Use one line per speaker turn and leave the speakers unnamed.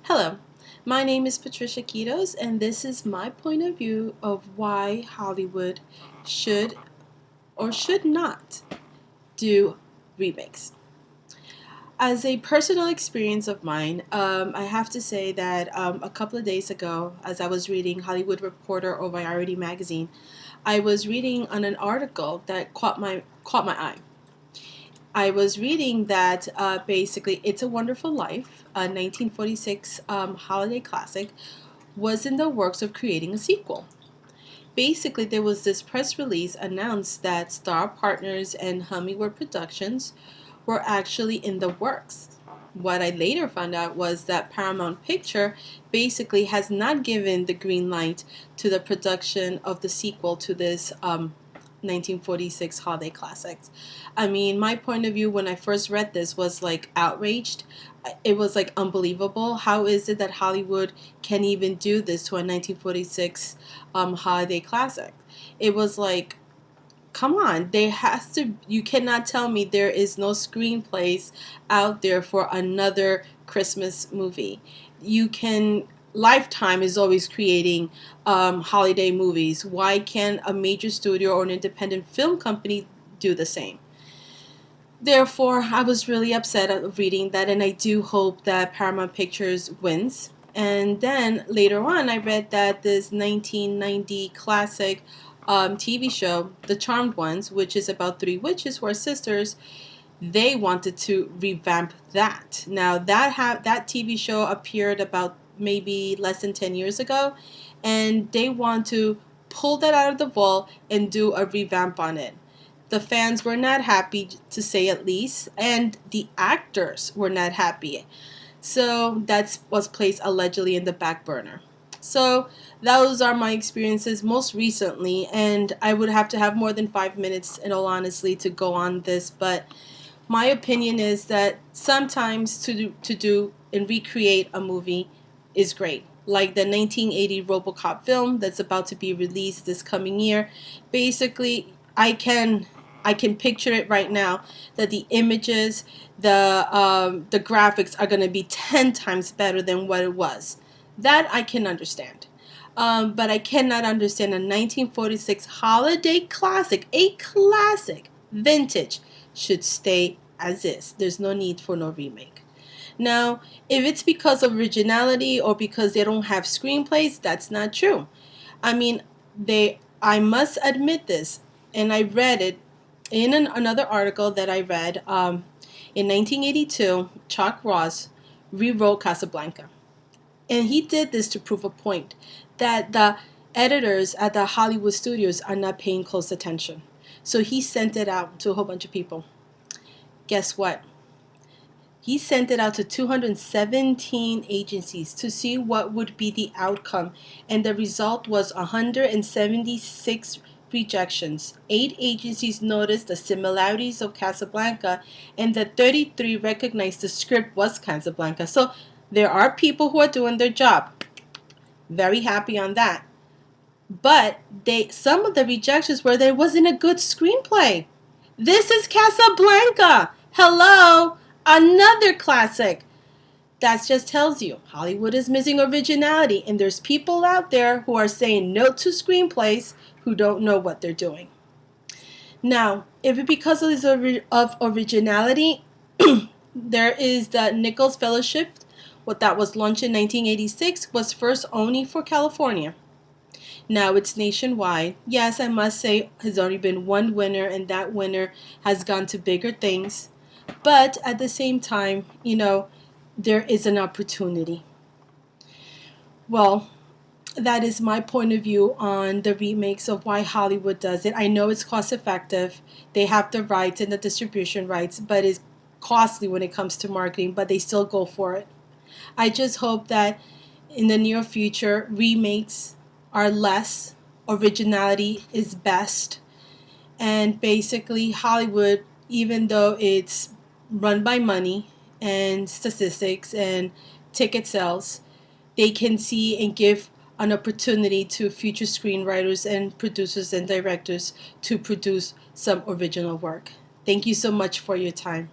Hello, my name is Patricia Quiros, and this is my point of view of why Hollywood should or should not do remakes. As a personal experience of mine, I have to say that a couple of days ago, as I was reading Hollywood Reporter or Variety magazine, I was reading on an article that caught my eye. I was reading that basically It's a Wonderful Life, a 1946 holiday classic, was in the works of creating a sequel. Basically, there was this press release announced that Star Partners and Hummingbird Productions were actually in the works. What I later found out was that Paramount Picture basically has not given the green light to the production of the sequel to this 1946 holiday classics. I mean, my point of view when I first read this was like outraged. It was like unbelievable. How is it that Hollywood can even do this to a 1946 holiday classic? It was like, come on, there has to, you cannot tell me there is no screenplays out there for another Christmas movie. You can, Lifetime is always creating holiday movies. Why can't a major studio or an independent film company do the same? Therefore, I was really upset at reading that, and I do hope that Paramount Pictures wins. And then later on, I read that this 1990 classic TV show, The Charmed Ones, which is about three witches who are sisters, they wanted to revamp that. Now, that TV show appeared about maybe less than 10 years ago, and they want to pull that out of the vault and do a revamp on it. The fans were not happy, to say at least, and the actors were not happy. So that was placed allegedly in the back burner. So those are my experiences most recently, and I would have to have more than 5 minutes, in all honesty, to go on this. But my opinion is that sometimes to do and recreate a movie is great. Like the 1980 RoboCop film that's about to be released this coming year. Basically, I can picture it right now that the images, the graphics are going to be 10 times better than what it was. That I can understand. But I cannot understand a 1946 holiday classic, a classic, vintage, should stay as is. There's no need for no remake. Now, if it's because of originality or because they don't have screenplays, that's not true. I mean, I must admit this, and I read it in another article that I read. In 1982, Chuck Ross rewrote Casablanca. And he did this to prove a point that the editors at the Hollywood studios are not paying close attention. So he sent it out to a whole bunch of people. Guess what? He sent it out to 217 agencies to see what would be the outcome, and the result was 176 rejections. 8 agencies noticed the similarities of Casablanca, and the 33 recognized the script was Casablanca. So there are people who are doing their job. Very happy on that. But some of the rejections were there wasn't a good screenplay. This is Casablanca. Hello, another classic. That just tells you Hollywood is missing originality, and there's people out there who are saying no to screenplays who don't know what they're doing. Now, if it's because of originality, there is the Nichols Fellowship. What that was launched in 1986 was first only for California. Now it's nationwide. Yes, I must say, has only been one winner, and that winner has gone to bigger things. But at the same time, there is an opportunity. Well, that is my point of view on the remakes of why Hollywood does it. I know it's cost effective. They have the rights and the distribution rights, but it's costly when it comes to marketing, but they still go for it. I just hope that in the near future, remakes are less, originality is best, and basically Hollywood, even though it's run by money and statistics and ticket sales, they can see and give an opportunity to future screenwriters and producers and directors to produce some original work. Thank you so much for your time.